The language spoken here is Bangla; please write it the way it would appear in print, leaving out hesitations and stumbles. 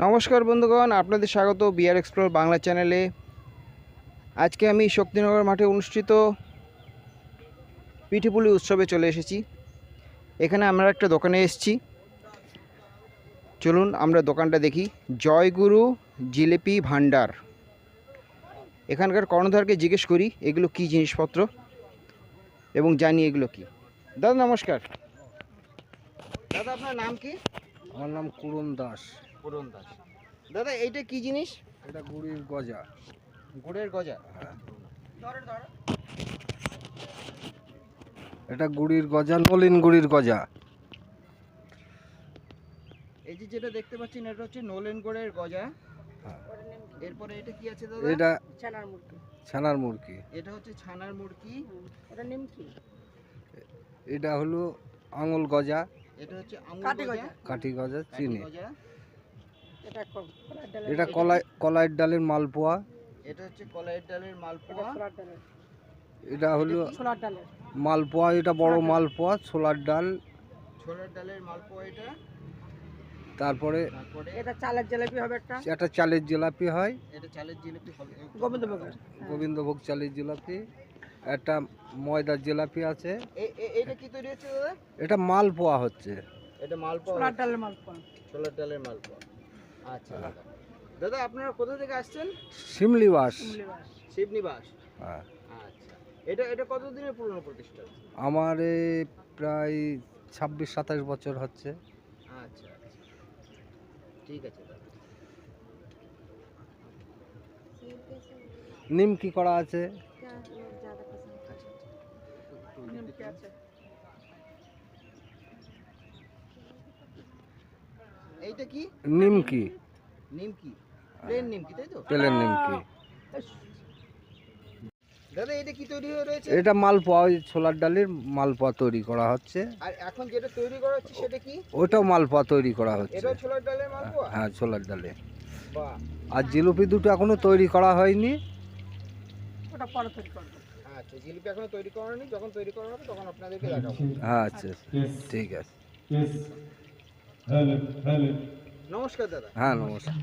নমস্কার বন্ধুগণ, আপনাদের স্বাগত বিআর এক্সপ্লোর বাংলা চ্যানেলে। আজকে আমি শক্তিনগর মাঠে অনুষ্ঠিত পিঠেপুলি উৎসবে চলে এসেছি। এখানে আমরা একটা দোকানে এসেছি, চলুন আমরা দোকানটা দেখি। জয়গুরু জিলিপি ভান্ডার। এখানকার কর্ণধারকে জিজ্ঞেস করি এগুলো কি জিনিসপত্র এবং জানি এগুলো কি। দাদা নমস্কার। দাদা আপনার নাম কি? আমার নাম কুরুন দাস। পুরন দাস। দাদা এইটা কি জিনিস? এটা গুড়ির গজা। গুড়ের গজা। হ্যাঁ। এটা গুড়ির গজা, নলিন গুড়ির গজা। এই যে যেটা দেখতে পাচ্ছেন এটা হচ্ছে নলেন গুড়ের গজা। হ্যাঁ। এরপরে এটা কি আছে দাদা? এটা ছানার মুরগি। ছানার মুরগি। এটা হচ্ছে ছানার মুরগি। এটা নিমকি। এটা হলো আঙুল গজা, এটা হচ্ছে আমুল কাঠি গজা, গজা। কাঠি গজা, কাঠি চিনি। গজা। এটা কলার ডালের। এটা কলাইয়ের ডালের মালপোয়া। এটা হচ্ছে কলাইয়ের ডালের এটা মালপোয়া। ছোলার ডালের। এটা হলো ছোলার ডালের। মালপোয়া, এটা বড় মালপোয়া, ছোলার ডাল। ছোলার ডালের মালপোয়া এটা। তারপরে তারপরে এটা চালের জিলাপি হবে একটা। একটা চালের জিলাপি হয়, এটা চালের জিলিপি হবে। গোবিন্দভোগের। গোবিন্দভোগ চালের জিলাপি। একটা ময়দার জিলাপি আছে। এটা কি তৈরি হচ্ছে দাদা? এটা মালপোয়া হচ্ছে। এটা মালপোয়া। ছোলার ডালের মালপোয়া। ছোলার ডালের মালপোয়া। আচ্ছা দাদা। দাদা আপনারা কোথা থেকে আসছেন? শিমলিবাস। শিমলিবাস। শিবনিবাস। হ্যাঁ। আচ্ছা। এটা কতদিনের পুরনো প্রতিষ্ঠান? আমার প্রায় 26-27 বছর হচ্ছে। আচ্ছা আচ্ছা, ঠিক আছে দাদা। নিমকি করা আছে। নিমকি আছে। এইটা কি? নিমকি, নিমকি, প্লেন নিমকি তাই তো? তেলের নিমকি। দাদা এটা কি তৈরি হয়ে রয়েছে? এটা মালপোয়া, ওই ছোলার ডালের মালপোয়া তৈরি করা হচ্ছে। আর এখন যেটা তৈরি করা হচ্ছে সেটা কি? ওটাও মালপোয়া তৈরি করা হচ্ছে। এটাও ছোলার ডালের মালপোয়া? হ্যাঁ, ছোলার ডালে। বাহ। আর জিলিপি দুটো এখনো তৈরি করা হয়নি। ওটা পরে তৈরি করবো। আচ্ছা, জিলিপি এখনো তৈরি করা হয়নি, যখন তৈরি করা হবে তখন আপনাদেরকে দেখাবো। হ্যাঁ, আচ্ছা, ঠিক আছে। নমস্কার দাদা। হ্যাঁ, নমস্কার।